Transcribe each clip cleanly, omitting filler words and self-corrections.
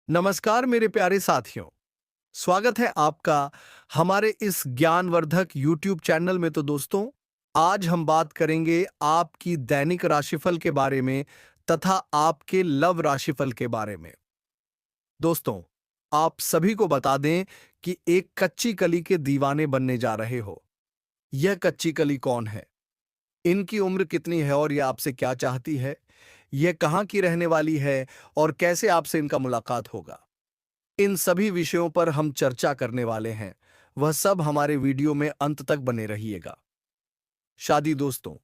नमस्कार मेरे प्यारे साथियों। स्वागत है आपका हमारे इस ज्ञानवर्धक YouTube चैनल में। तो दोस्तों, आज हम बात करेंगे आपकी दैनिक राशिफल के बारे में तथा आपके लव राशिफल के बारे में। दोस्तों, आप सभी को बता दें कि एक कच्ची कली के दीवाने बनने जा रहे हो। यह कच्ची कली कौन है, इनकी उम्र कितनी है और यह आपसे क्या चाहती है, यह कहाँ की रहने वाली है और कैसे आपसे इनका मुलाकात होगा, इन सभी विषयों पर हम चर्चा करने वाले हैं। वह सब हमारे वीडियो में अंत तक बने रहिएगा। शादी दोस्तों,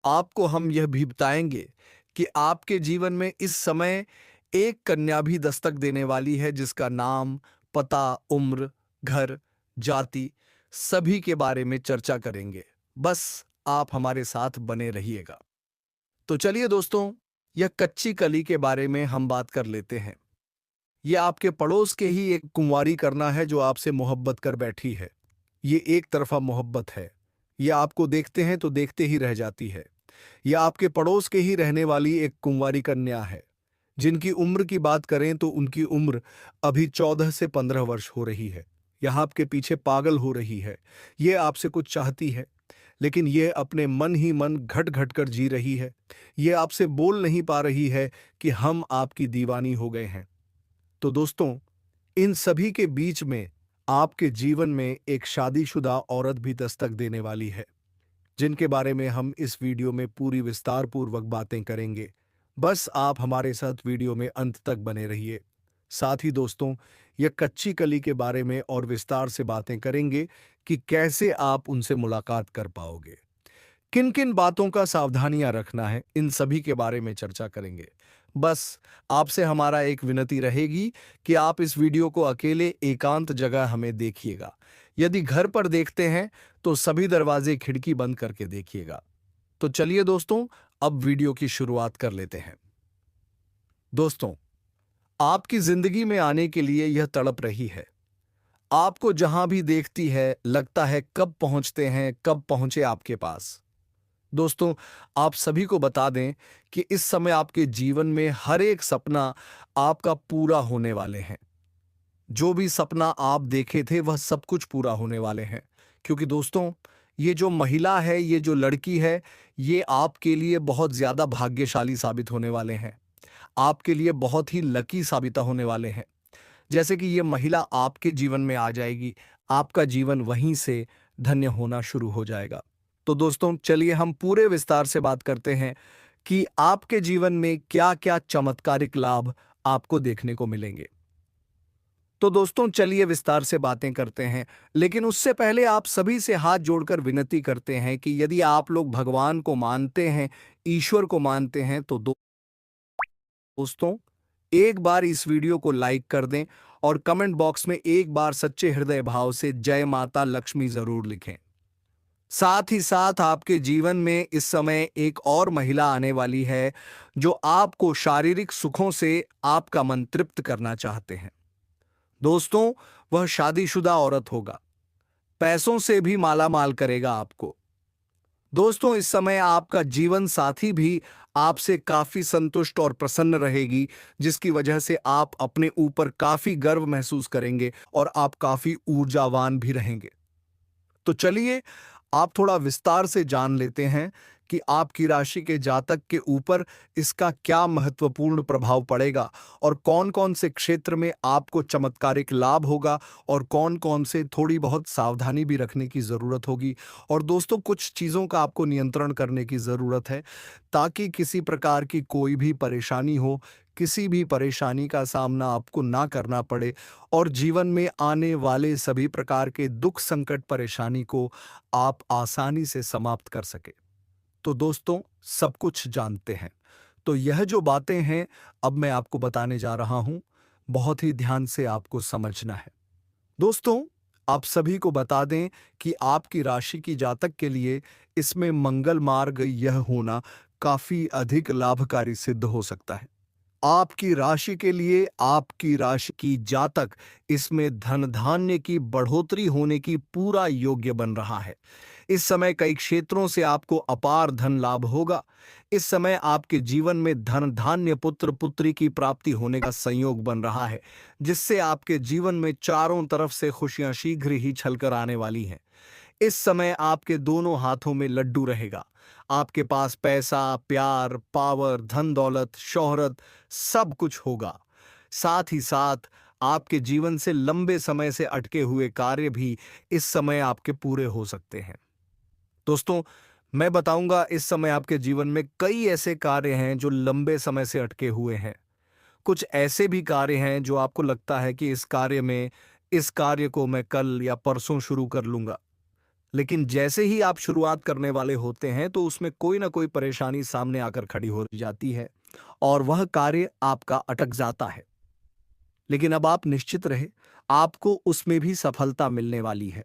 आपको हम यह भी बताएंगे कि आपके जीवन में इस समय एक कन्या भी दस्तक देने वाली है, जिसका नाम, पता, उम्र, घर, जाति सभी के बारे में चर्चा करेंगे। बस आप हमारे साथ बने रहिएगा। तो चलिए दोस्तों, यह कच्ची कली के बारे में हम बात कर लेते हैं। ये आपके पड़ोस के ही एक कुंवारी करना है जो आपसे मोहब्बत कर बैठी है। ये एक तरफा मोहब्बत है। ये आपको देखते हैं तो देखते ही रह जाती है। यह आपके पड़ोस के ही रहने वाली एक कुंवारी कन्या है, जिनकी उम्र की बात करें तो उनकी उम्र अभी 14 से 15 वर्ष हो रही है। यह आपके पीछे पागल हो रही है। ये आपसे कुछ चाहती है, लेकिन यह अपने मन ही मन घट घट कर जी रही है। ये आपसे बोल नहीं पा रही है कि हम आपकी दीवानी हो गए हैं। तो दोस्तों, इन सभी के बीच में आपके जीवन में एक शादीशुदा औरत भी दस्तक देने वाली है, जिनके बारे में हम इस वीडियो में पूरी विस्तार पूर्वक बातें करेंगे। बस आप हमारे साथ वीडियो में अंत तक बने रहिए। साथ ही दोस्तों, यह कच्ची कली के बारे में और विस्तार से बातें करेंगे कि कैसे आप उनसे मुलाकात कर पाओगे, किन किन बातों का सावधानियां रखना है, इन सभी के बारे में चर्चा करेंगे। बस आपसे हमारा एक विनती रहेगी कि आप इस वीडियो को अकेले एकांत जगह हमें देखिएगा। यदि घर पर देखते हैं तो सभी दरवाजे खिड़की बंद करके देखिएगा। तो चलिए दोस्तों, अब वीडियो की शुरुआत कर लेते हैं। दोस्तों, आपकी जिंदगी में आने के लिए यह तड़प रही है। आपको जहां भी देखती है लगता है कब पहुंचते हैं, कब पहुंचे आपके पास। दोस्तों, आप सभी को बता दें कि इस समय आपके जीवन में हर एक सपना आपका पूरा होने वाले हैं। जो भी सपना आप देखे थे वह सब कुछ पूरा होने वाले हैं। क्योंकि दोस्तों, ये जो महिला है, ये जो लड़की है, ये आपके लिए बहुत ज्यादा भाग्यशाली साबित होने वाले हैं। आपके लिए बहुत ही लकी साबित होने वाले हैं। जैसे कि ये महिला आपके जीवन में आ जाएगी, आपका जीवन वहीं से धन्य होना शुरू हो जाएगा। तो दोस्तों, चलिए हम पूरे विस्तार से बात करते हैं कि आपके जीवन में क्या-क्या चमत्कारिक लाभ आपको देखने को मिलेंगे। तो दोस्तों, चलिए विस्तार से बातें करते हैं, लेकिन उससे पहले आप सभी से हाथ जोड़कर विनती करते हैं कि यदि आप लोग भगवान को मानते हैं, ईश्वर को मानते हैं, तो दोस्तों, एक बार इस वीडियो को लाइक कर दें और कमेंट बॉक्स में एक बार सच्चे हृदय भाव से जय माता लक्ष्मी जरूर लिखें। साथ ही साथ आपके जीवन में इस समय एक और महिला आने वाली है, जो आपको शारीरिक सुखों से आपका मन तृप्त करना चाहते हैं। दोस्तों, वह शादीशुदा औरत होगा, पैसों से भी मालामाल करेगा आपको। दोस्तों, इस समय आपका जीवन साथी भी आपसे काफी संतुष्ट और प्रसन्न रहेगी, जिसकी वजह से आप अपने ऊपर काफी गर्व महसूस करेंगे और आप काफी ऊर्जावान भी रहेंगे। तो चलिए, आप थोड़ा विस्तार से जान लेते हैं कि आपकी राशि के जातक के ऊपर इसका क्या महत्वपूर्ण प्रभाव पड़ेगा और कौन-कौन से क्षेत्र में आपको चमत्कारिक लाभ होगा और कौन-कौन से थोड़ी बहुत सावधानी भी रखने की ज़रूरत होगी। और दोस्तों, कुछ चीज़ों का आपको नियंत्रण करने की ज़रूरत है, ताकि किसी प्रकार की कोई भी परेशानी हो, किसी भी परेशानी का सामना आपको ना करना पड़े और जीवन में आने वाले सभी प्रकार के दुख, संकट, परेशानी को आप आसानी से समाप्त कर सके। तो दोस्तों, सब कुछ जानते हैं। तो यह जो बातें हैं अब मैं आपको बताने जा रहा हूं, बहुत ही ध्यान से आपको समझना है। दोस्तों, आप सभी को बता दें कि आपकी राशि की जातक के लिए इसमें मंगल मार्ग यह होना काफी अधिक लाभकारी सिद्ध हो सकता है। आपकी राशि के लिए आपकी राशि की जातक इसमें धन धान्य की बढ़ोतरी होने की पूरा योग्य बन रहा है। इस समय कई क्षेत्रों से आपको अपार धन लाभ होगा। इस समय आपके जीवन में धन धान्य पुत्र पुत्री की प्राप्ति होने का संयोग बन रहा है, जिससे आपके जीवन में चारों तरफ से खुशियां शीघ्र ही छलकर आने वाली हैं। इस समय आपके दोनों हाथों में लड्डू रहेगा। आपके पास पैसा, प्यार, पावर, धन दौलत, शोहरत सब कुछ होगा। साथ ही साथ आपके जीवन से लंबे समय से अटके हुए कार्य भी इस समय आपके पूरे हो सकते हैं। दोस्तों, मैं बताऊंगा इस समय आपके जीवन में कई ऐसे कार्य हैं जो लंबे समय से अटके हुए हैं। कुछ ऐसे भी कार्य हैं जो आपको लगता है कि इस कार्य को मैं कल या परसों शुरू कर लूंगा। लेकिन जैसे ही आप शुरुआत करने वाले होते हैं तो उसमें कोई ना कोई परेशानी सामने आकर खड़ी हो जाती है और वह कार्य आपका अटक जाता है। लेकिन अब आप निश्चित रहे, आपको उसमें भी सफलता मिलने वाली है।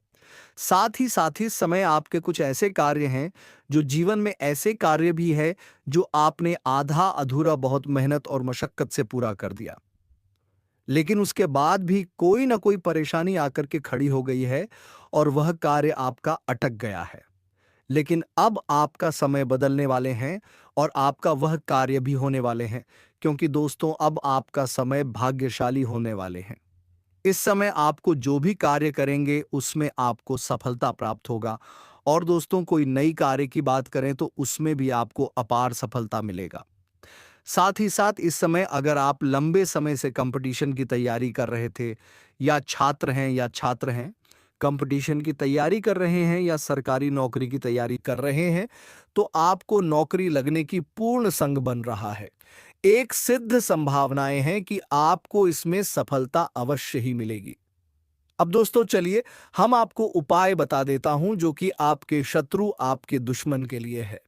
साथ ही इस समय आपके कुछ ऐसे कार्य हैं जो जीवन में ऐसे कार्य भी है जो आपने आधा अधूरा बहुत मेहनत और मशक्कत से पूरा कर दिया, लेकिन उसके बाद भी कोई ना कोई परेशानी आकर के खड़ी हो गई है और वह कार्य आपका अटक गया है। लेकिन अब आपका समय बदलने वाले हैं और आपका वह कार्य भी होने वाले हैं, क्योंकि दोस्तों अब आपका समय भाग्यशाली होने वाले हैं। इस समय आपको जो भी कार्य करेंगे उसमें आपको सफलता प्राप्त होगा। और दोस्तों, कोई नई कार्य की बात करें तो उसमें भी आपको अपार सफलता मिलेगा। साथ ही साथ इस समय अगर आप लंबे समय से कंपटीशन की तैयारी कर रहे थे या छात्र हैं, कंपटीशन की तैयारी कर रहे हैं या सरकारी नौकरी की तैयारी कर रहे हैं, तो आपको नौकरी लगने की पूर्ण संग बन रहा है। एक सिद्ध संभावनाएं हैं कि आपको इसमें सफलता अवश्य ही मिलेगी। अब दोस्तों चलिए हम आपको उपाय बता देता हूं जो कि आपके शत्रु आपके दुश्मन के लिए है।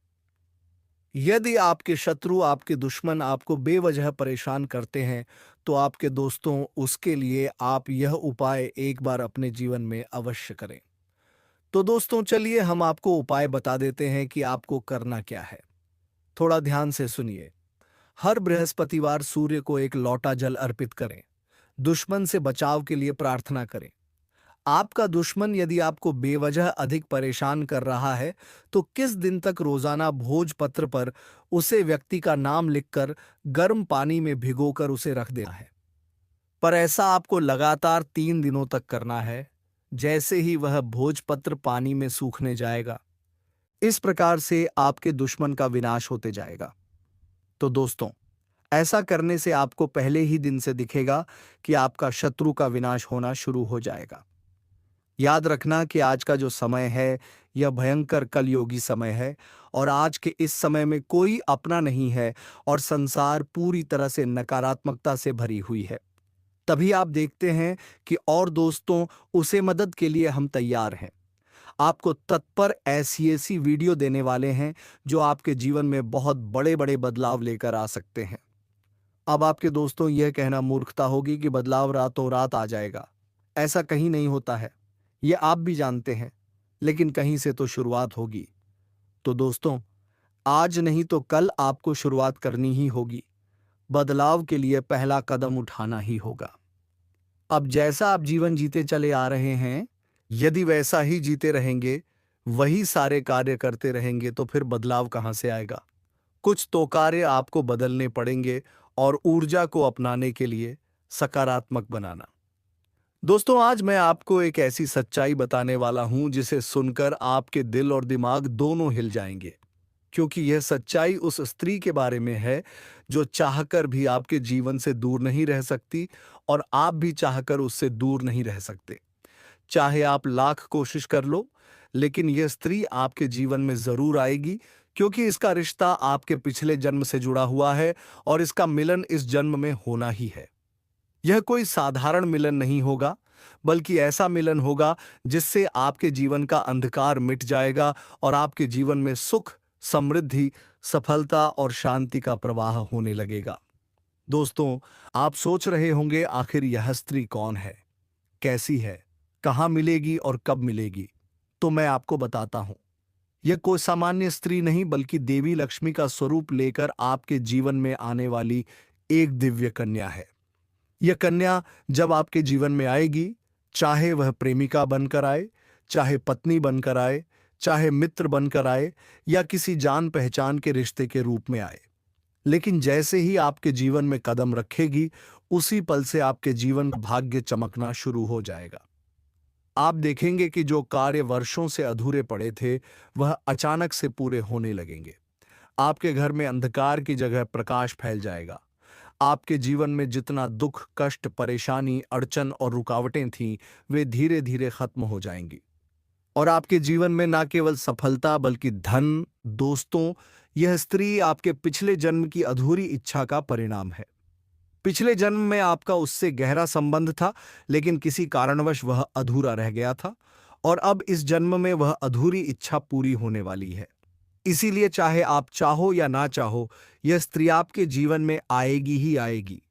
यदि आपके शत्रु आपके दुश्मन आपको बेवजह परेशान करते हैं तो आपके दोस्तों उसके लिए आप यह उपाय एक बार अपने जीवन में अवश्य करें। तो दोस्तों चलिए हम आपको उपाय बता देते हैं कि आपको करना क्या है। थोड़ा ध्यान से सुनिए। हर बृहस्पतिवार सूर्य को एक लोटा जल अर्पित करें। दुश्मन से बचाव के लिए प्रार्थना करें। आपका दुश्मन यदि आपको बेवजह अधिक परेशान कर रहा है तो किस दिन तक रोजाना भोजपत्र पर उसे व्यक्ति का नाम लिखकर गर्म पानी में भिगोकर उसे रख देना है। पर ऐसा आपको लगातार 3 दिनों तक करना है। जैसे ही वह भोजपत्र पानी में सूखने जाएगा, इस प्रकार से आपके दुश्मन का विनाश होते जाएगा। तो दोस्तों, ऐसा करने से आपको पहले ही दिन से दिखेगा कि आपका शत्रु का विनाश होना शुरू हो जाएगा। याद रखना कि आज का जो समय है यह भयंकर कलयुगी समय है और आज के इस समय में कोई अपना नहीं है और संसार पूरी तरह से नकारात्मकता से भरी हुई है। तभी आप देखते हैं कि और दोस्तों उसे मदद के लिए हम तैयार हैं। आपको तत्पर ऐसी वीडियो देने वाले हैं जो आपके जीवन में बहुत बड़े बड़े बदलाव लेकर आ सकते हैं। अब आपके दोस्तों यह कहना मूर्खता होगी कि बदलाव रातों रात आ जाएगा। ऐसा कहीं नहीं होता है, ये आप भी जानते हैं, लेकिन कहीं से तो शुरुआत होगी। तो दोस्तों, आज नहीं तो कल आपको शुरुआत करनी ही होगी। बदलाव के लिए पहला कदम उठाना ही होगा। अब जैसा आप जीवन जीते चले आ रहे हैं, यदि वैसा ही जीते रहेंगे, वही सारे कार्य करते रहेंगे तो फिर बदलाव कहां से आएगा। कुछ तो कार्य आपको बदलने पड़ेंगे और ऊर्जा को अपनाने के लिए सकारात्मक बनाना। दोस्तों, आज मैं आपको एक ऐसी सच्चाई बताने वाला हूं जिसे सुनकर आपके दिल और दिमाग दोनों हिल जाएंगे, क्योंकि यह सच्चाई उस स्त्री के बारे में है जो चाहकर भी आपके जीवन से दूर नहीं रह सकती और आप भी चाहकर उससे दूर नहीं रह सकते। चाहे आप लाख कोशिश कर लो, लेकिन यह स्त्री आपके जीवन में जरूर आएगी, क्योंकि इसका रिश्ता आपके पिछले जन्म से जुड़ा हुआ है और इसका मिलन इस जन्म में होना ही है। यह कोई साधारण मिलन नहीं होगा, बल्कि ऐसा मिलन होगा जिससे आपके जीवन का अंधकार मिट जाएगा और आपके जीवन में सुख, समृद्धि, सफलता और शांति का प्रवाह होने लगेगा। दोस्तों, आप सोच रहे होंगे आखिर यह स्त्री कौन है, कैसी है, कहाँ मिलेगी और कब मिलेगी। तो मैं आपको बताता हूं। यह कोई सामान्य स्त्री नहीं बल्कि देवी लक्ष्मी का स्वरूप लेकर आपके जीवन में आने वाली एक दिव्य कन्या है। यह कन्या जब आपके जीवन में आएगी, चाहे वह प्रेमिका बनकर आए, चाहे पत्नी बनकर आए, चाहे मित्र बनकर आए या किसी जान पहचान के रिश्ते के रूप में आए। लेकिन जैसे ही आपके जीवन में कदम रखेगी, उसी पल से आपके जीवन का भाग्य चमकना शुरू हो जाएगा। आप देखेंगे कि जो कार्य वर्षों से अधूरे पड़े थे, वह अचानक से पूरे होने लगेंगे। आपके घर में अंधकार की जगह प्रकाश फैल जाएगा। आपके जीवन में जितना दुख, कष्ट, परेशानी, अड़चन और रुकावटें थीं, वे धीरे धीरे खत्म हो जाएंगी। और आपके जीवन में ना केवल सफलता बल्कि धन, दोस्तों, यह स्त्री आपके पिछले जन्म की अधूरी इच्छा का परिणाम है। पिछले जन्म में आपका उससे गहरा संबंध था, लेकिन किसी कारणवश वह अधूरा रह गया था, और अब इस जन्म में वह अधूरी इच्छा पूरी होने वाली है। इसीलिए चाहे आप चाहो या ना चाहो, यह स्त्री आपके जीवन में आएगी ही आएगी,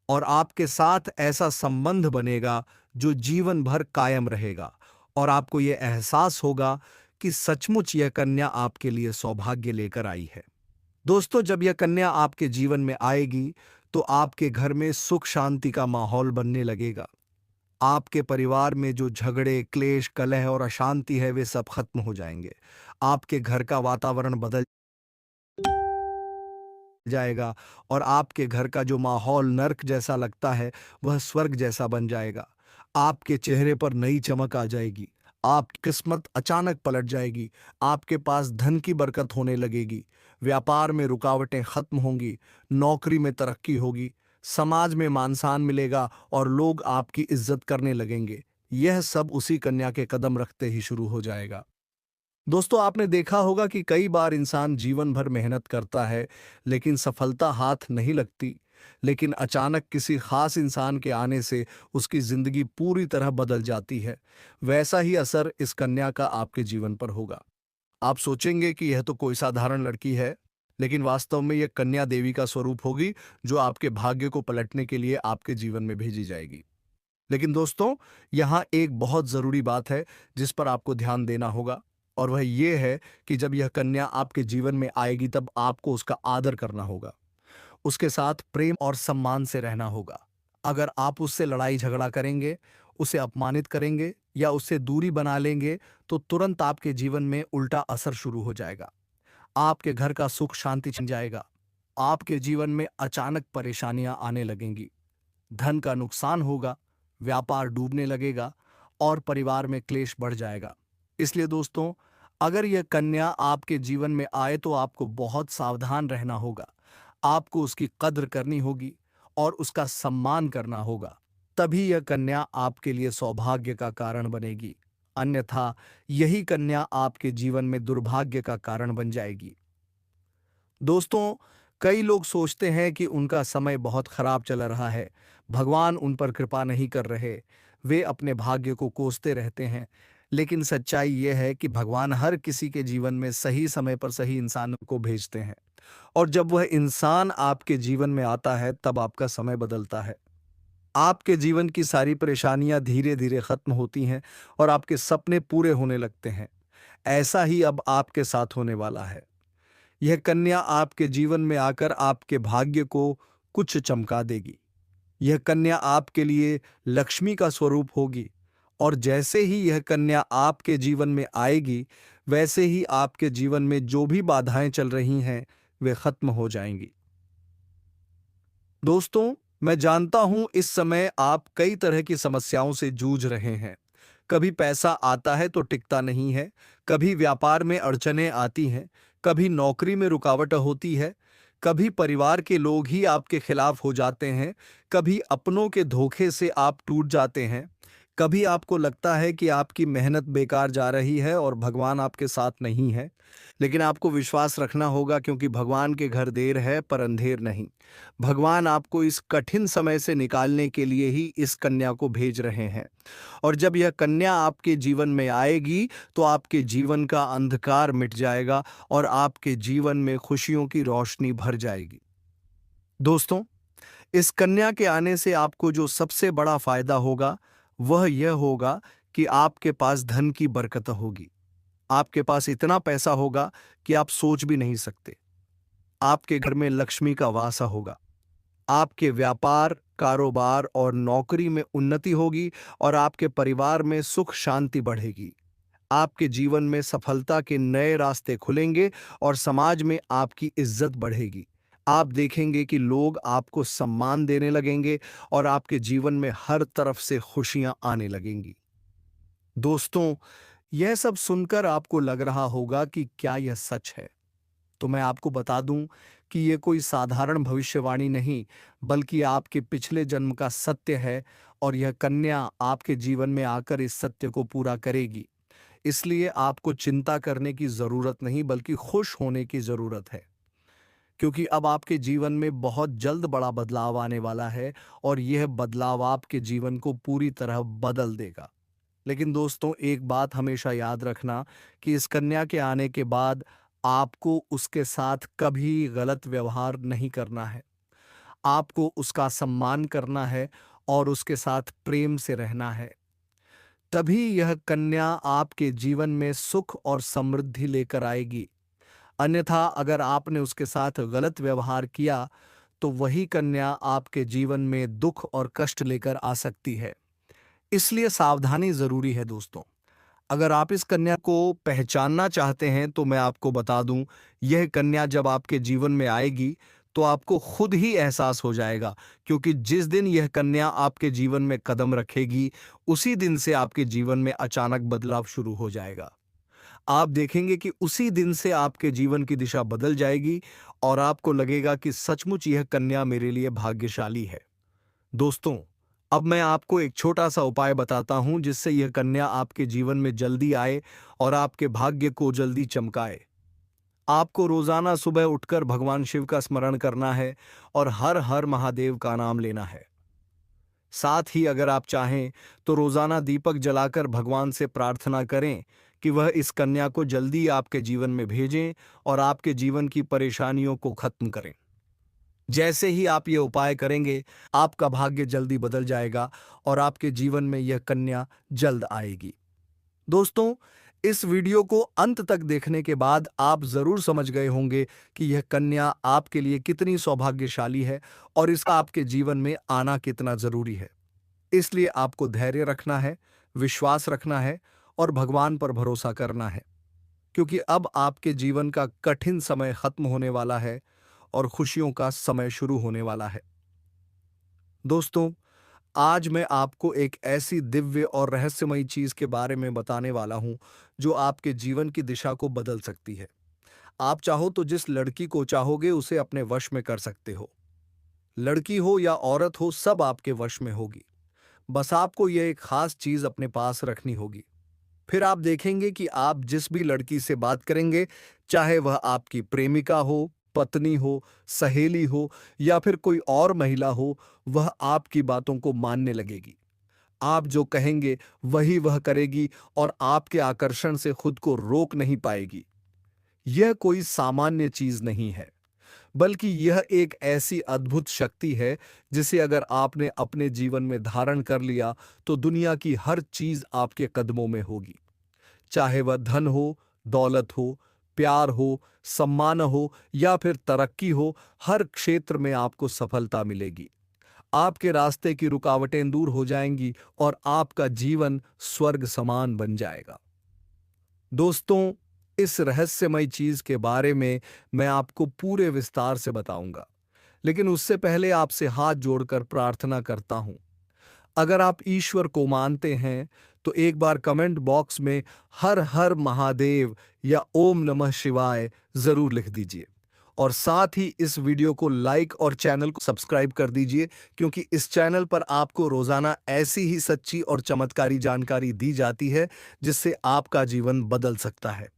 और आपके साथ ऐसा संबंध बनेगा जो जीवन भर कायम रहेगा, और आपको यह एहसास होगा कि सचमुच यह कन्या आपके लिए सौभाग्य लेकर आई है। दोस्तों, जब यह कन्या आपके जीवन में आएगी, तो आपके घर में सुख शांति का माहौल बनने लगेगा। आपके परिवार में जो झगड़े, क्लेश, कलह और अशांति है, वे सब खत्म हो जाएंगे। आपके घर का वातावरण बदल जाएगा, और आपके घर का जो माहौल नर्क जैसा लगता है, वह स्वर्ग जैसा बन जाएगा। आपके चेहरे पर नई चमक आ जाएगी। आपकी किस्मत अचानक पलट जाएगी। आपके पास धन की बरकत होने लगेगी। व्यापार में रुकावटें खत्म होंगी। नौकरी में तरक्की होगी। समाज में मान सम्मान मिलेगा और लोग आपकी इज्जत करने लगेंगे। यह सब उसी कन्या के कदम रखते ही शुरू हो जाएगा। दोस्तों, आपने देखा होगा कि कई बार इंसान जीवन भर मेहनत करता है, लेकिन सफलता हाथ नहीं लगती। लेकिन अचानक किसी खास इंसान के आने से उसकी जिंदगी पूरी तरह बदल जाती है। वैसा ही असर इस कन्या का आपके जीवन पर होगा। आप सोचेंगे कि यह तो कोई साधारण लड़की है, लेकिन वास्तव में यह कन्या देवी का स्वरूप होगी, जो आपके भाग्य को पलटने के लिए आपके जीवन में भेजी जाएगी। लेकिन दोस्तों, यहाँ एक बहुत जरूरी बात है जिस पर आपको ध्यान देना होगा, और वह ये है कि जब यह कन्या आपके जीवन में आएगी, तब आपको उसका आदर करना होगा। उसके साथ प्रेम और सम्मान से रहना होगा। अगर आप उससे लड़ाई झगड़ा करेंगे, उसे अपमानित करेंगे या उससे दूरी बना लेंगे, तो तुरंत आपके जीवन में उल्टा असर शुरू हो जाएगा। आपके घर का सुख शांति छिन जाएगा। आपके जीवन में अचानक परेशानियां आने लगेंगी। धन का नुकसान होगा, व्यापार डूबने लगेगा, और परिवार में क्लेश बढ़ जाएगा। इसलिए दोस्तों, अगर यह कन्या आपके जीवन में आए, तो आपको बहुत सावधान रहना होगा। आपको उसकी कद्र करनी होगी और उसका सम्मान करना होगा। तभी यह कन्या आपके लिए सौभाग्य का कारण बनेगी। अन्यथा यही कन्या आपके जीवन में दुर्भाग्य का कारण बन जाएगी। दोस्तों, कई लोग सोचते हैं कि उनका समय बहुत खराब चल रहा है, भगवान उन पर कृपा नहीं कर रहे, वे अपने भाग्य को कोसते रहते हैं। लेकिन सच्चाई यह है कि भगवान हर किसी के जीवन में सही समय पर सही इंसान को भेजते हैं, और जब वह इंसान आपके जीवन में आता है, तब आपका समय बदलता है। आपके जीवन की सारी परेशानियां धीरे धीरे खत्म होती हैं और आपके सपने पूरे होने लगते हैं। ऐसा ही अब आपके साथ होने वाला है। यह कन्या आपके जीवन में आकर आपके भाग्य को कुछ चमका देगी। यह कन्या आपके लिए लक्ष्मी का स्वरूप होगी, और जैसे ही यह कन्या आपके जीवन में आएगी, वैसे ही आपके जीवन में जो भी बाधाएं चल रही हैं, वे खत्म हो जाएंगी। दोस्तों, मैं जानता हूं इस समय आप कई तरह की समस्याओं से जूझ रहे हैं। कभी पैसा आता है तो टिकता नहीं है, कभी व्यापार में अड़चनें आती हैं, कभी नौकरी में रुकावट होती है, कभी परिवार के लोग ही आपके खिलाफ हो जाते हैं, कभी अपनों के धोखे से आप टूट जाते हैं, कभी आपको लगता है कि आपकी मेहनत बेकार जा रही है और भगवान आपके साथ नहीं है। लेकिन आपको विश्वास रखना होगा, क्योंकि भगवान के घर देर है पर अंधेर नहीं। भगवान आपको इस कठिन समय से निकालने के लिए ही इस कन्या को भेज रहे हैं, और जब यह कन्या आपके जीवन में आएगी, तो आपके जीवन का अंधकार मिट जाएगा और आपके जीवन में खुशियों की रोशनी भर जाएगी। दोस्तों, इस कन्या के आने से आपको जो सबसे बड़ा फायदा होगा, वह यह होगा कि आपके पास धन की बरकत होगी। आपके पास इतना पैसा होगा कि आप सोच भी नहीं सकते। आपके घर में लक्ष्मी का वास होगा। आपके व्यापार, कारोबार और नौकरी में उन्नति होगी, और आपके परिवार में सुख शांति बढ़ेगी। आपके जीवन में सफलता के नए रास्ते खुलेंगे और समाज में आपकी इज्जत बढ़ेगी। आप देखेंगे कि लोग आपको सम्मान देने लगेंगे और आपके जीवन में हर तरफ से खुशियां आने लगेंगी। दोस्तों, यह सब सुनकर आपको लग रहा होगा कि क्या यह सच है? तो मैं आपको बता दूं कि यह कोई साधारण भविष्यवाणी नहीं, बल्कि आपके पिछले जन्म का सत्य है और यह कन्या आपके जीवन में आकर इस सत्य को पूरा करेगी। इसलिए आपको चिंता करने की जरूरत नहीं, बल्कि खुश होने की जरूरत है, क्योंकि अब आपके जीवन में बहुत जल्द बड़ा बदलाव आने वाला है और यह बदलाव आपके जीवन को पूरी तरह बदल देगा। लेकिन दोस्तों, एक बात हमेशा याद रखना कि इस कन्या के आने के बाद आपको उसके साथ कभी गलत व्यवहार नहीं करना है। आपको उसका सम्मान करना है और उसके साथ प्रेम से रहना है। तभी यह कन्या आपके जीवन में सुख और समृद्धि लेकर आएगी। अन्यथा अगर आपने उसके साथ गलत व्यवहार किया, तो वही कन्या आपके जीवन में दुख और कष्ट लेकर आ सकती है। इसलिए सावधानी जरूरी है दोस्तों। अगर आप इस कन्या को पहचानना चाहते हैं तो मैं आपको बता दूं, यह कन्या जब आपके जीवन में आएगी तो आपको खुद ही एहसास हो जाएगा, क्योंकि जिस दिन यह कन्या आपके जीवन में कदम रखेगी, उसी दिन से आपके जीवन में अचानक बदलाव शुरू हो जाएगा। आप देखेंगे कि उसी दिन से आपके जीवन की दिशा बदल जाएगी और आपको लगेगा कि सचमुच यह कन्या मेरे लिए भाग्यशाली है। दोस्तों, अब मैं आपको एक छोटा सा उपाय बताता हूं जिससे यह कन्या आपके जीवन में जल्दी आए और आपके भाग्य को जल्दी चमकाए। आपको रोजाना सुबह उठकर भगवान शिव का स्मरण करना है और हर हर महादेव का नाम लेना है। साथ ही अगर आप चाहें तो रोजाना दीपक जलाकर भगवान से प्रार्थना करें कि वह इस कन्या को जल्दी आपके जीवन में भेजें और आपके जीवन की परेशानियों को खत्म करें। जैसे ही आप ये उपाय करेंगे, आपका भाग्य जल्दी बदल जाएगा और आपके जीवन में यह कन्या जल्द आएगी। दोस्तों, इस वीडियो को अंत तक देखने के बाद आप जरूर समझ गए होंगे कि यह कन्या आपके लिए कितनी सौभाग्यशाली है और इसका आपके जीवन में आना कितना जरूरी है। इसलिए आपको धैर्य रखना है, विश्वास रखना है और भगवान पर भरोसा करना है, क्योंकि अब आपके जीवन का कठिन समय खत्म होने वाला है और खुशियों का समय शुरू होने वाला है। दोस्तों, आज मैं आपको एक ऐसी दिव्य और रहस्यमयी चीज के बारे में बताने वाला हूं जो आपके जीवन की दिशा को बदल सकती है। आप चाहो तो जिस लड़की को चाहोगे उसे अपने वश में कर सकते हो। लड़की हो या औरत हो, सब आपके वश में होगी। बस आपको यह एक खास चीज अपने पास रखनी होगी। फिर आप देखेंगे कि आप जिस भी लड़की से बात करेंगे, चाहे वह आपकी प्रेमिका हो, पत्नी हो, सहेली हो या फिर कोई और महिला हो, वह आपकी बातों को मानने लगेगी। आप जो कहेंगे वही वह करेगी और आपके आकर्षण से खुद को रोक नहीं पाएगी। यह कोई सामान्य चीज नहीं है, बल्कि यह एक ऐसी अद्भुत शक्ति है जिसे अगर आपने अपने जीवन में धारण कर लिया तो दुनिया की हर चीज आपके कदमों में होगी। चाहे वह धन हो, दौलत हो, प्यार हो, सम्मान हो या फिर तरक्की हो, हर क्षेत्र में आपको सफलता मिलेगी। आपके रास्ते की रुकावटें दूर हो जाएंगी और आपका जीवन स्वर्ग समान बन जाएगा। दोस्तों, इस रहस्यमय चीज के बारे में मैं आपको पूरे विस्तार से बताऊंगा, लेकिन उससे पहले आपसे हाथ जोड़कर प्रार्थना करता हूं। अगर आप ईश्वर को मानते हैं तो एक बार कमेंट बॉक्स में हर हर महादेव या ओम नमः शिवाय जरूर लिख दीजिए और साथ ही इस वीडियो को लाइक और चैनल को सब्सक्राइब कर दीजिए, क्योंकि इस चैनल पर आपको रोजाना ऐसी ही सच्ची और चमत्कारी जानकारी दी जाती है जिससे आपका जीवन बदल सकता है।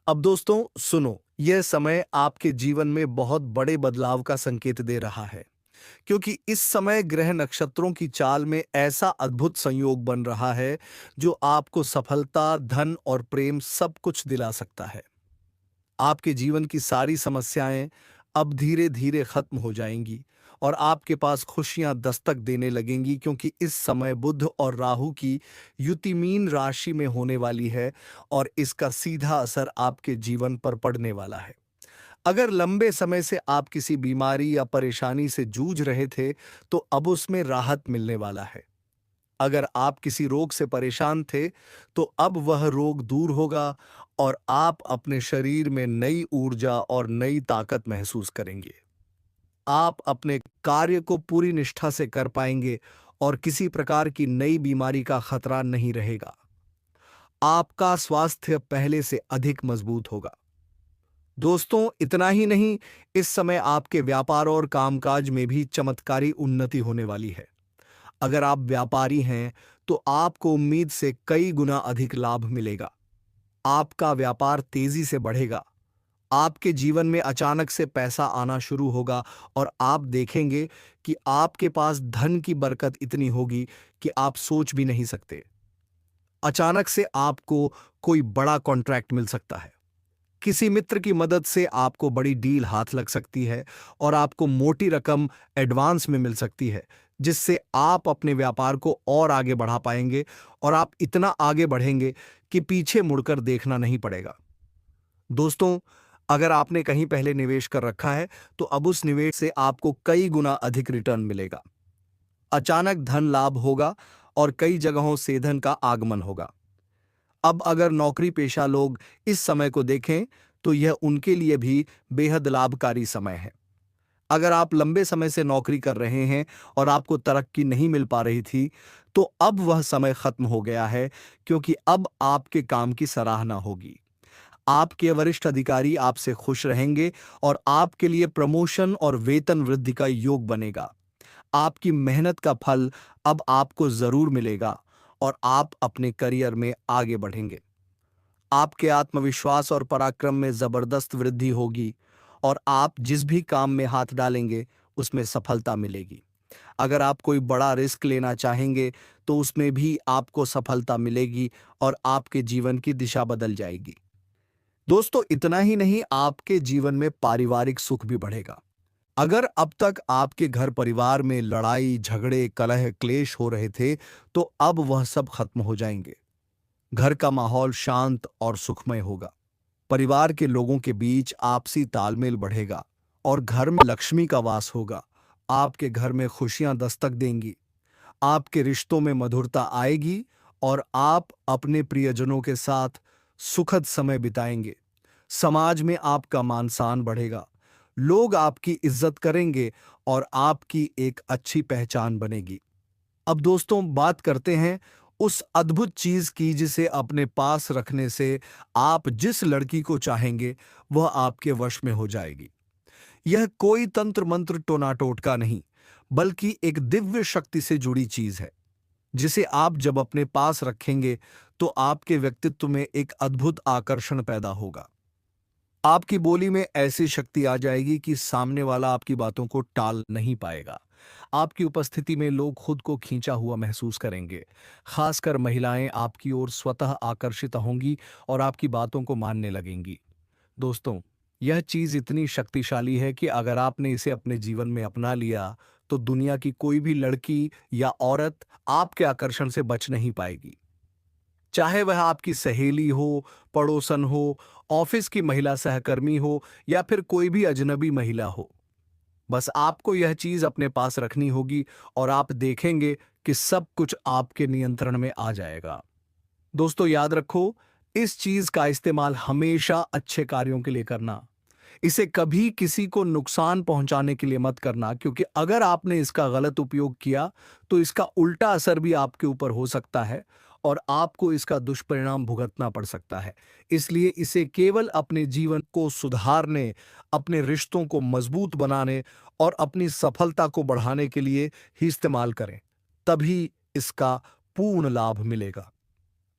अब दोस्तों सुनो, यह समय आपके जीवन में बहुत बड़े बदलाव का संकेत दे रहा है, क्योंकि इस समय ग्रह नक्षत्रों की चाल में ऐसा अद्भुत संयोग बन रहा है जो आपको सफलता, धन और प्रेम सब कुछ दिला सकता है। आपके जीवन की सारी समस्याएं अब धीरे धीरे खत्म हो जाएंगी और आपके पास खुशियां दस्तक देने लगेंगी, क्योंकि इस समय बुध और राहु की युति मीन राशि में होने वाली है और इसका सीधा असर आपके जीवन पर पड़ने वाला है। अगर लंबे समय से आप किसी बीमारी या परेशानी से जूझ रहे थे, तो अब उसमें राहत मिलने वाला है। अगर आप किसी रोग से परेशान थे, तो अब वह रोग दूर होगा और आप अपने शरीर में नई ऊर्जा और नई ताकत महसूस करेंगे। आप अपने कार्य को पूरी निष्ठा से कर पाएंगे और किसी प्रकार की नई बीमारी का खतरा नहीं रहेगा। आपका स्वास्थ्य पहले से अधिक मजबूत होगा। दोस्तों, इतना ही नहीं, इस समय आपके व्यापार और कामकाज में भी चमत्कारी उन्नति होने वाली है। अगर आप व्यापारी हैं, तो आपको उम्मीद से कई गुना अधिक लाभ मिलेगा। आपका व्यापार तेजी से बढ़ेगा। आपके जीवन में अचानक से पैसा आना शुरू होगा और आप देखेंगे कि आपके पास धन की बरकत इतनी होगी कि आप सोच भी नहीं सकते। अचानक से आपको कोई बड़ा कॉन्ट्रैक्ट मिल सकता है। किसी मित्र की मदद से आपको बड़ी डील हाथ लग सकती है और आपको मोटी रकम एडवांस में मिल सकती है, जिससे आप अपने व्यापार को और आगे बढ़ा पाएंगे और आप इतना आगे बढ़ेंगे कि पीछे मुड़कर देखना नहीं पड़ेगा। दोस्तों, अगर आपने कहीं पहले निवेश कर रखा है, तो अब उस निवेश से आपको कई गुना अधिक रिटर्न मिलेगा। अचानक धन लाभ होगा और कई जगहों से धन का आगमन होगा। अब अगर नौकरी पेशा लोग इस समय को देखें, तो यह उनके लिए भी बेहद लाभकारी समय है। अगर आप लंबे समय से नौकरी कर रहे हैं और आपको तरक्की नहीं मिल पा रही थी, तो अब वह समय खत्म हो गया है, क्योंकि अब आपके काम की सराहना होगी। आपके वरिष्ठ अधिकारी आपसे खुश रहेंगे और आपके लिए प्रमोशन और वेतन वृद्धि का योग बनेगा। आपकी मेहनत का फल अब आपको जरूर मिलेगा और आप अपने करियर में आगे बढ़ेंगे। आपके आत्मविश्वास और पराक्रम में जबरदस्त वृद्धि होगी और आप जिस भी काम में हाथ डालेंगे, उसमें सफलता मिलेगी। अगर आप कोई बड़ा रिस्क लेना चाहेंगे, तो उसमें भी आपको सफलता मिलेगी और आपके जीवन की दिशा बदल जाएगी। दोस्तों, इतना ही नहीं, आपके जीवन में पारिवारिक सुख भी बढ़ेगा। अगर अब तक आपके घर परिवार में लड़ाई झगड़े कलह क्लेश हो रहे थे, तो अब वह सब खत्म हो जाएंगे। घर का माहौल शांत और सुखमय होगा। परिवार के लोगों के बीच आपसी तालमेल बढ़ेगा और घर में लक्ष्मी का वास होगा। आपके घर में खुशियां दस्तक देंगी। आपके रिश्तों में मधुरता आएगी और आप अपने प्रियजनों के साथ सुखद समय बिताएंगे। समाज में आपका मान सम्मान बढ़ेगा। लोग आपकी इज्जत करेंगे और आपकी एक अच्छी पहचान बनेगी। अब दोस्तों, बात करते हैं उस अद्भुत चीज की जिसे अपने पास रखने से आप जिस लड़की को चाहेंगे, वह आपके वश में हो जाएगी। यह कोई तंत्र मंत्र टोना टोटका नहीं, बल्कि एक दिव्य शक्ति से जुड़ी चीज है, जिसे आप जब अपने पास रखेंगे, तो आपके व्यक्तित्व में एक अद्भुत आकर्षण पैदा होगा। आपकी बोली में ऐसी शक्ति आ जाएगी कि सामने वाला आपकी बातों को टाल नहीं पाएगा। आपकी उपस्थिति में लोग खुद को खींचा हुआ महसूस करेंगे। खासकर महिलाएं आपकी ओर स्वतः आकर्षित होंगी और आपकी बातों को मानने लगेंगी। दोस्तों, यह चीज इतनी शक्तिशाली है कि अगर आपने इसे अपने जीवन में अपना लिया, तो दुनिया की कोई भी लड़की या औरत आपके आकर्षण से बच नहीं पाएगी। चाहे वह आपकी सहेली हो, पड़ोसन हो, ऑफिस की महिला सहकर्मी हो या फिर कोई भी अजनबी महिला हो। बस आपको यह चीज अपने पास रखनी होगी और आप देखेंगे कि सब कुछ आपके नियंत्रण में आ जाएगा। दोस्तों, याद रखो, इस चीज का इस्तेमाल हमेशा अच्छे कार्यों के लिए करना। इसे कभी किसी को नुकसान पहुंचाने के लिए मत करना, क्योंकि अगर आपने इसका गलत उपयोग किया, तो इसका उल्टा असर भी आपके ऊपर हो सकता है और आपको इसका दुष्परिणाम भुगतना पड़ सकता है। इसलिए इसे केवल अपने जीवन को सुधारने, अपने रिश्तों को मजबूत बनाने और अपनी सफलता को बढ़ाने के लिए ही इस्तेमाल करें। तभी इसका पूर्ण लाभ मिलेगा।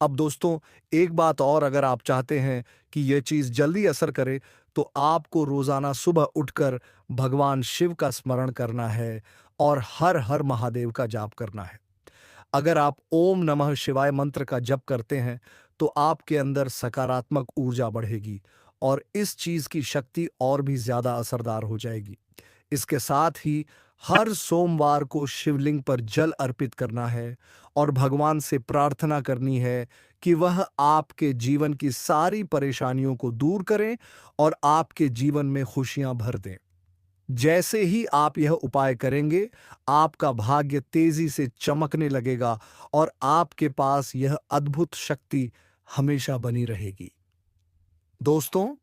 अब दोस्तों, एक बात और, अगर आप चाहते हैं कि यह चीज जल्दी असर करे, तो आपको रोजाना सुबह उठकर भगवान शिव का स्मरण करना है और हर हर महादेव का जाप करना है। अगर आप ओम नमः शिवाय मंत्र का जप करते हैं, तो आपके अंदर सकारात्मक ऊर्जा बढ़ेगी और इस चीज की शक्ति और भी ज्यादा असरदार हो जाएगी। इसके साथ ही हर सोमवार को शिवलिंग पर जल अर्पित करना है और भगवान से प्रार्थना करनी है कि वह आपके जीवन की सारी परेशानियों को दूर करें और आपके जीवन में खुशियां भर दें। जैसे ही आप यह उपाय करेंगे, आपका भाग्य तेजी से चमकने लगेगा और आपके पास यह अद्भुत शक्ति हमेशा बनी रहेगी। दोस्तों,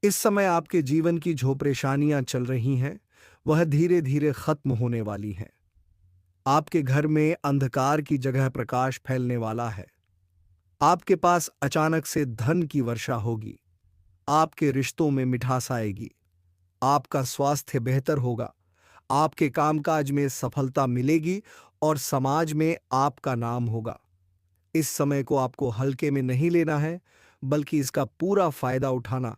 इस समय आपके जीवन की जो परेशानियां चल रही हैं, वह धीरे-धीरे खत्म होने वाली हैं। आपके घर में अंधकार की जगह प्रकाश फैलने वाला है। आपके पास अचानक से धन की वर्षा होगी। आपके रिश्तों में मिठास आएगी। आपका स्वास्थ्य बेहतर होगा। आपके कामकाज में सफलता मिलेगी और समाज में आपका नाम होगा। इस समय को आपको हल्के में नहीं लेना है, बल्कि इसका पूरा फायदा उठाना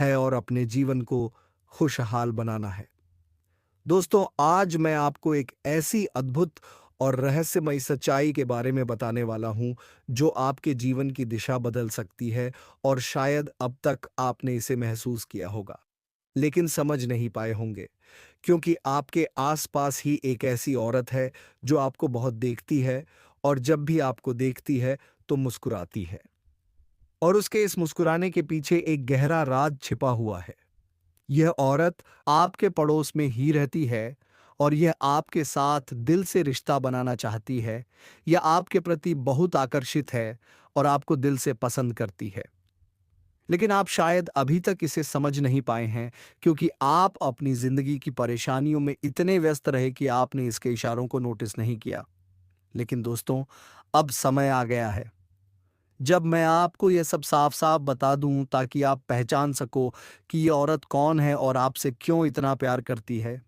है और अपने जीवन को खुशहाल बनाना है। दोस्तों, आज मैं आपको एक ऐसी अद्भुत और रहस्यमयी सच्चाई के बारे में बताने वाला हूं, जो आपके जीवन की दिशा बदल सकती है और शायद अब तक आपने इसे महसूस किया होगा, लेकिन समझ नहीं पाए होंगे, क्योंकि आपके आसपास ही एक ऐसी औरत है जो आपको बहुत देखती है और जब भी आपको देखती है तो मुस्कुराती है। और उसके इस मुस्कुराने के पीछे एक गहरा राज छिपा हुआ है। यह औरत आपके पड़ोस में ही रहती है और यह आपके साथ दिल से रिश्ता बनाना चाहती है। यह आपके प्रति बहुत आकर्षित है और आपको दिल से पसंद करती है। लेकिन आप शायद अभी तक इसे समझ नहीं पाए हैं, क्योंकि आप अपनी जिंदगी की परेशानियों में इतने व्यस्त रहे कि आपने इसके इशारों को नोटिस नहीं किया। लेकिन दोस्तों, अब समय आ गया है जब मैं आपको यह सब साफ-साफ बता दूं, ताकि आप पहचान सको कि ये औरत कौन है और आपसे क्यों इतना प्यार करती है।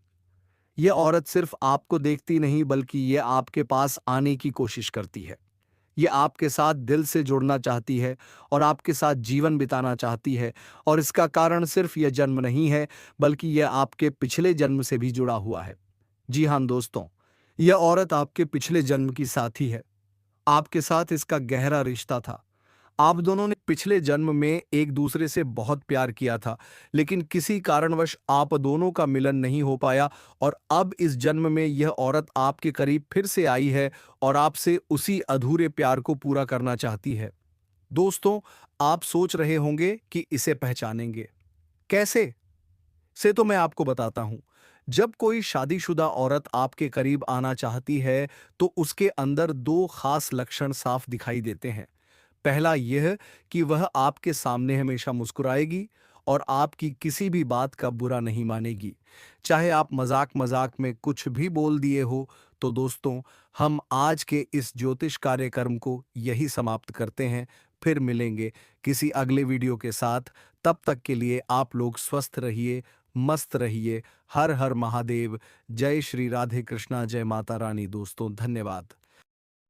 ये औरत सिर्फ आपको देखती नहीं, बल्कि ये आपके पास आने की कोशिश करती है। ये आपके साथ दिल से जुड़ना चाहती है और आपके साथ जीवन बिताना चाहती है, और इसका कारण सिर्फ यह जन्म नहीं है, बल्कि यह आपके पिछले जन्म से भी जुड़ा हुआ है। जी हाँ दोस्तों, यह औरत आपके पिछले जन्म की साथी है। आपके साथ इसका गहरा रिश्ता था। आप दोनों ने पिछले जन्म में एक दूसरे से बहुत प्यार किया था, लेकिन किसी कारणवश आप दोनों का मिलन नहीं हो पाया, और अब इस जन्म में यह औरत आपके करीब फिर से आई है और आपसे उसी अधूरे प्यार को पूरा करना चाहती है। दोस्तों, आप सोच रहे होंगे कि इसे पहचानेंगे कैसे? से तो मैं आपको बताता हूं। जब कोई शादीशुदा औरत आपके करीब आना चाहती है, तो उसके अंदर दो खास लक्षण साफ दिखाई देते हैं। पहला यह कि वह आपके सामने हमेशा मुस्कुराएगी और आपकी किसी भी बात का बुरा नहीं मानेगी, चाहे आप मजाक-मजाक में कुछ भी बोल दिए हो। तो दोस्तों, हम आज के इस ज्योतिष कार्यक्रम को यही समाप्त करते हैं। फिर मिलेंगे किसी अगले वीडियो के साथ। तब तक के लिए आप लोग स्वस्थ रहिए, मस्त रहिए। हर हर महादेव। जय श्री राधे कृष्णा, जय माता रानी। दोस्तों, धन्यवाद।